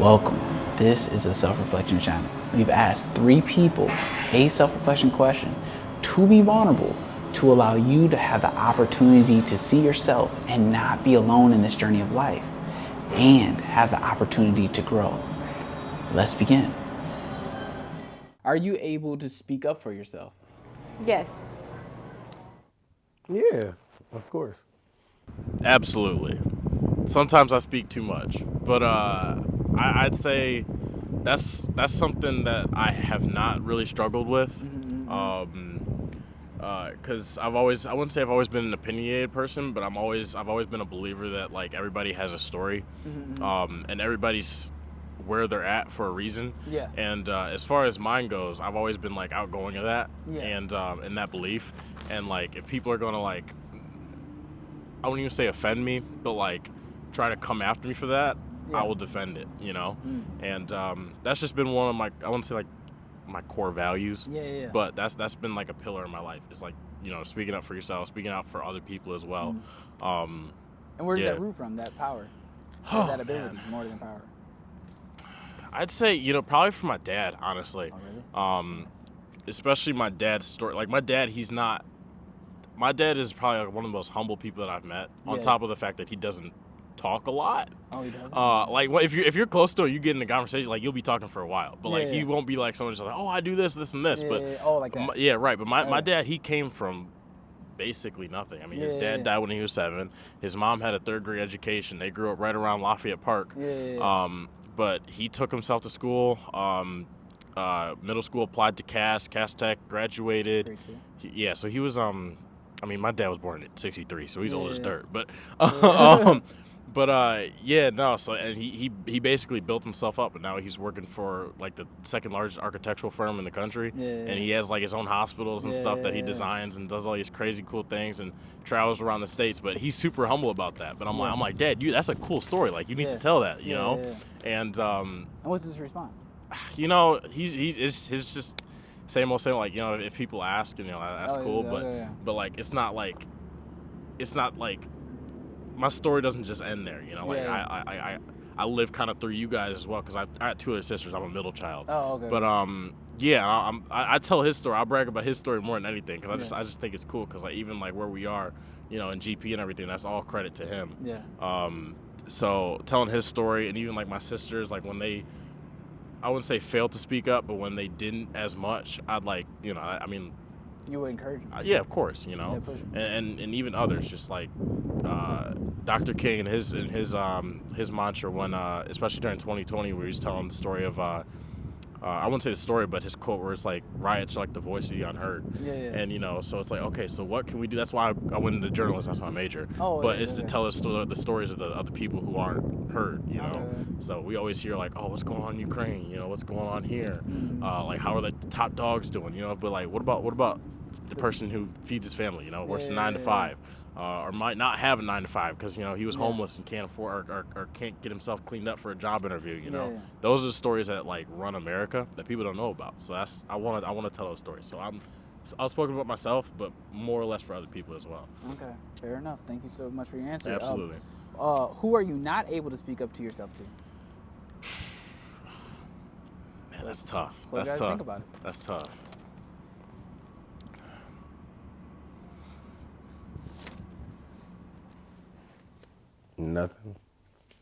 Welcome. This is a self-reflection channel. We've asked 3 people a self-reflection question to be vulnerable, to allow you to have the opportunity to see yourself and not be alone in this journey of life, and have the opportunity to grow. Let's begin. Are you able to speak up for yourself? Yes. Yeah, of course. Absolutely. Sometimes I speak too much, but I'd say that's something that I have not really struggled with. Because I wouldn't say I've always been an opinionated person, but I've always been a believer that like everybody has a story, and everybody's where they're at for a reason. Yeah. And as far as mine goes, I've always been like outgoing of that, Yeah. and in that belief. And like if people are gonna like, I wouldn't even say offend me, but like try to come after me for that, Yeah. I will defend it, you know? And that's just been one of my, I wouldn't say like my core values, Yeah. but that's been like a pillar in my life. It's like, you know, speaking up for yourself, speaking out for other people as well. And where does yeah. that root from, that power? Or that ability, more than power? I'd say, you know, probably from my dad, honestly. Oh, really? Especially my dad's story. Like my dad is probably like one of the most humble people that I've met, on Yeah. top of the fact that he doesn't talk a lot. Oh, he doesn't? Like if you're close to him, you get in a conversation, like you'll be talking for a while, but like Yeah. he won't be like someone just like, oh, I do this, and this, but Yeah. Oh, like that. yeah, right. But my Yeah. dad, he came from basically nothing. I mean, his Yeah. dad died when he was 7. His mom had a 3rd grade education. They grew up right around Lafayette Park. Yeah. But he took himself to school. Middle school, applied to Cass Tech, graduated. Great school. Yeah, so he was I mean, my dad was born in '63, so he's old as Yeah. dirt. But yeah, no. So and he basically built himself up, and now he's working for like the 2nd largest architectural firm in the country. Yeah. And he has like his own hospitals and stuff that he Yeah. designs, and does all these crazy cool things and travels around the states. But he's super humble about that. But I'm like, Dad, that's a cool story. Like you need Yeah. to tell that, you know. Yeah. And And what's his response? you know, it's just same old same. Like, you know, if people ask, you know, that's Oh, cool. yeah. But like it's not like my story doesn't just end there, you know. Like Yeah. I live kind of through you guys as well, because I had 2 other sisters. I'm a middle child. Oh, okay. But yeah, I tell his story. I brag about his story more than anything, because I just think it's cool, because like even like where we are, you know, in GP and everything, that's all credit to him. Yeah. So telling his story, and even like my sisters, like when they, I wouldn't say failed to speak up, but when they didn't as much, I'd like, you know, I mean, You would encourage him. yeah, of course, you know, Yeah, push 'em. and even others, just like Dr. King and his mantra when especially during 2020, where he's telling the story of I wouldn't say the story, but his quote where it's like, riots are like the voice of the unheard. Yeah. And you know, so it's like, okay, so what can we do? That's why I went into journalism. That's my major. Oh, but yeah, it's to okay. tell the stories of the other people who aren't heard. You know, Okay. so we always hear like, oh, what's going on in Ukraine? You know, what's going on here? Like, how are the top dogs doing? You know, but like, what about the person who feeds his family? You know, works a 9 to 5. Or might not have a 9 to 5 because, you know, he was homeless and can't afford or can't get himself cleaned up for a job interview. You know, Yeah. those are the stories that like run America that people don't know about. So I want to tell those stories. So I'll speak about myself, but more or less for other people as well. Okay. Fair enough. Thank you so much for your answer. Absolutely. Who are you not able to speak up to yourself to? Man, that's tough. Well, you That's gotta tough. think about it. That's tough. Nothing.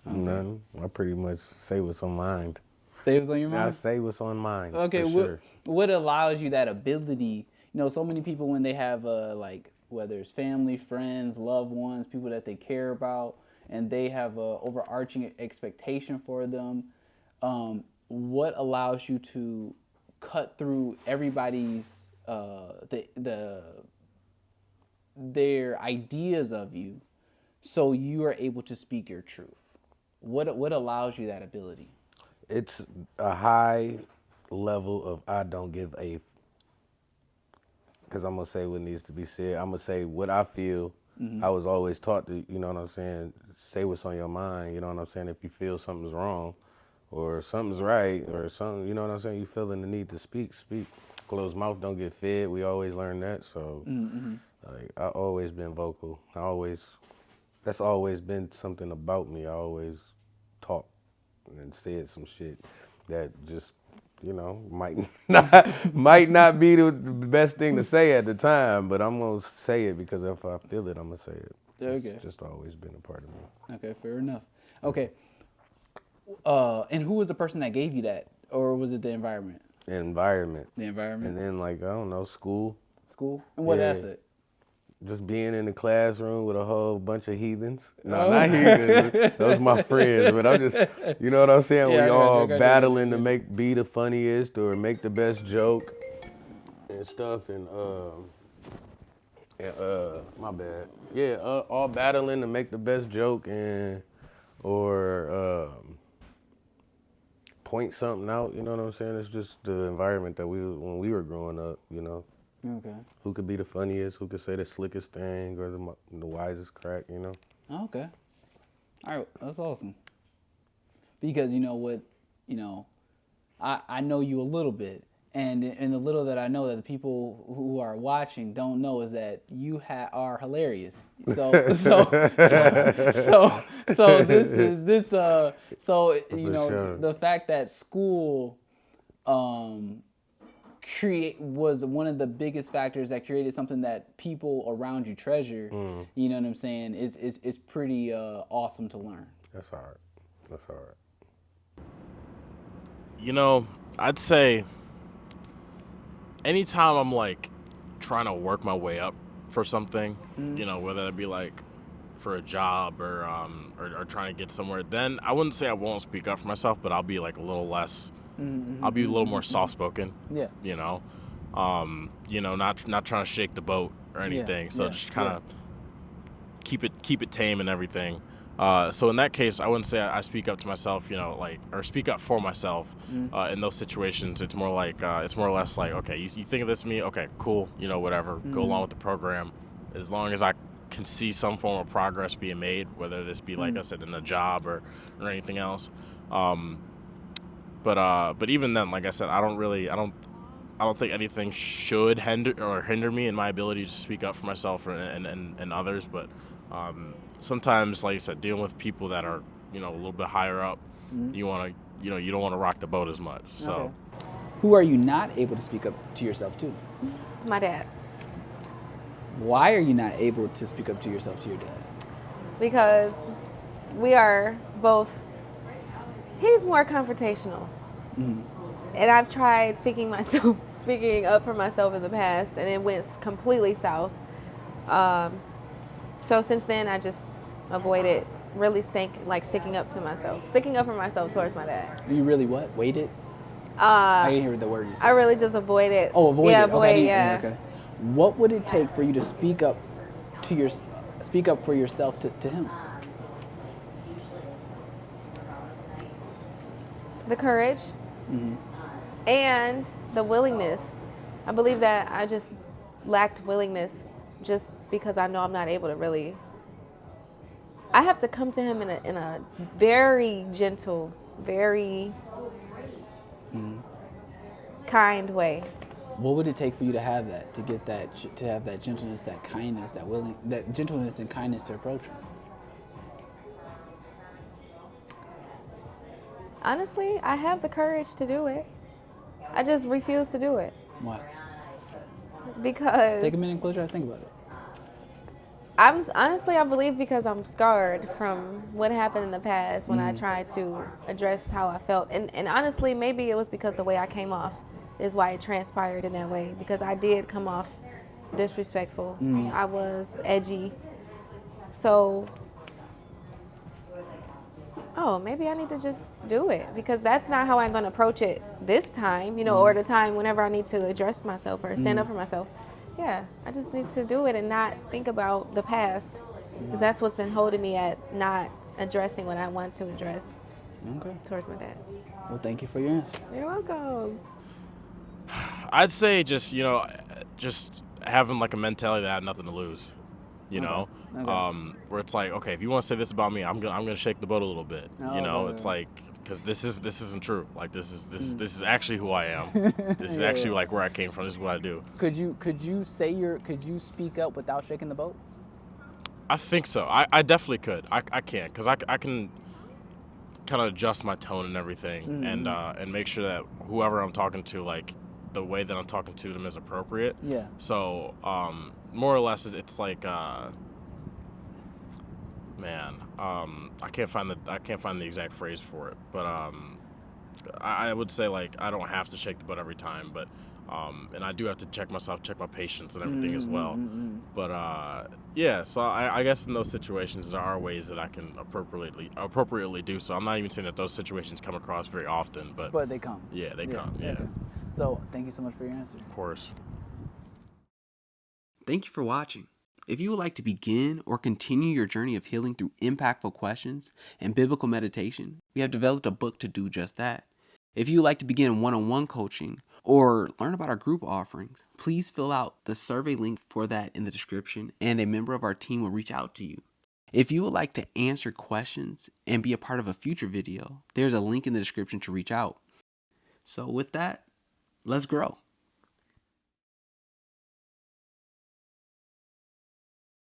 Nothing. I pretty much say what's on mind. Say what's on your I mind? say what's on mind. Okay, for sure. what allows you that ability? You know, so many people, when they have like, whether it's family, friends, loved ones, people that they care about, and they have a overarching expectation for them, what allows you to cut through everybody's their ideas of you, so you are able to speak your truth? What allows you that ability? It's a high level of I don't give a, because I'm going to say what needs to be said. I'm going to say what I feel. I was always taught to, you know what I'm saying, say what's on your mind, you know what I'm saying. If you feel something's wrong or something's right or something, you know what I'm saying, you feeling the need to speak. Closed mouth don't get fed. We always learn that. So like, I always been vocal. That's always been something about me. I always talk and done said some shit that just, you know, might not be the best thing to say at the time, but I'm gonna say it because if I feel it, I'm gonna say it. Okay. It's just always been a part of me. Okay, fair enough. Okay. And who was the person that gave you that, or was it the environment? Environment. The environment. And then like, I don't know, school. School. And what Yeah. after it? Just being in the classroom with a whole bunch of heathens. No, not heathens. Those my friends. But I'm just, you know what I'm saying? Yeah, I We got all you. battling to be the funniest or make the best joke and stuff. And my bad. Yeah, all battling to make the best joke or point something out. You know what I'm saying? It's just the environment that when we were growing up. You know. Okay. Who could be the funniest? Who could say the slickest thing or the wisest crack? You know. Okay. All right, that's awesome. Because you know what, I know you a little bit, and the little that I know that the people who are watching don't know is that you are hilarious. So this is sure. The fact that school was one of the biggest factors that created something that people around you treasure. You know what I'm saying? Is pretty awesome to learn. That's hard. You know, I'd say anytime I'm like trying to work my way up for something, you know, whether it be like for a job or trying to get somewhere, then I wouldn't say I won't speak up for myself, but I'll be like a little less. I'll be a little more soft-spoken. Yeah. You know, not trying to shake the boat or anything. So just kind of keep it tame and everything. So in that case, I wouldn't say I speak up to myself, or speak up for myself. In those situations, it's more or less like, okay, you think of this of me, okay, cool, whatever, go along with the program, as long as I can see some form of progress being made, whether this be like I said in a job or anything else. But even then, like I said, I don't think anything should hinder me in my ability to speak up for myself and others. But sometimes, like I said, dealing with people that are a little bit higher up, you want to you don't want to rock the boat as much. So, okay. Who are you not able to speak up to yourself to? My dad. Why are you not able to speak up to yourself to your dad? Because we are both. He's more confrontational. And I've tried speaking up for myself in the past, and it went completely south. So since then, I just avoided really sticking up for myself towards my dad. You really what? Waited? I didn't hear the word you said. I really just avoided. Oh, avoided. Yeah, okay, yeah. Okay. What would it take for you to speak up for yourself to him? The courage and the willingness. I believe that I just lacked willingness just because I know I'm not able to really. I have to come to him in a very gentle, very kind way. What would it take for you to have that, to get that, to have that gentleness, that kindness, that gentleness and kindness to approach him? Honestly, I have the courage to do it. I just refuse to do it. Why? Because Take a minute and close your eyes, think about it. I believe because I'm scarred from what happened in the past when I tried to address how I felt. And honestly, maybe it was because the way I came off is why it transpired in that way. Because I did come off disrespectful. I was edgy. So, maybe I need to just do it, because that's not how I'm going to approach it this time, or the time whenever I need to address myself or stand up for myself. Yeah, I just need to do it and not think about the past, because that's what's been holding me at not addressing what I want to address towards my dad. Well, thank you for your answer. You're welcome. I'd say just having like a mentality that I have nothing to lose. Okay. Where it's like, okay, if you want to say this about me, I'm gonna shake the boat a little bit. It's like, because this isn't true. Like this is actually who I am. This is actually like where I came from. This is what I do. Could you speak up without shaking the boat? I think so. I definitely could. I can, because I can kind of adjust my tone and everything, and make sure that whoever I'm talking to, like, the way that I'm talking to them is appropriate. Yeah. So more or less, it's like I can't find the exact phrase for it, but I would say, like, I don't have to shake the butt every time, but and I do have to check myself, check my patience and everything as well. But yeah, so I guess in those situations there are ways that I can appropriately do so. I'm not even saying that those situations come across very often, but they come. Yeah, they come. Yeah. Okay. So thank you so much for your answer. Of course. Thank you for watching. If you would like to begin or continue your journey of healing through impactful questions and biblical meditation, we have developed a book to do just that. If you would like to begin one-on-one coaching or learn about our group offerings, please fill out the survey link for that in the description, and a member of our team will reach out to you. If you would like to answer questions and be a part of a future video, there's a link in the description to reach out. So with that, let's grow.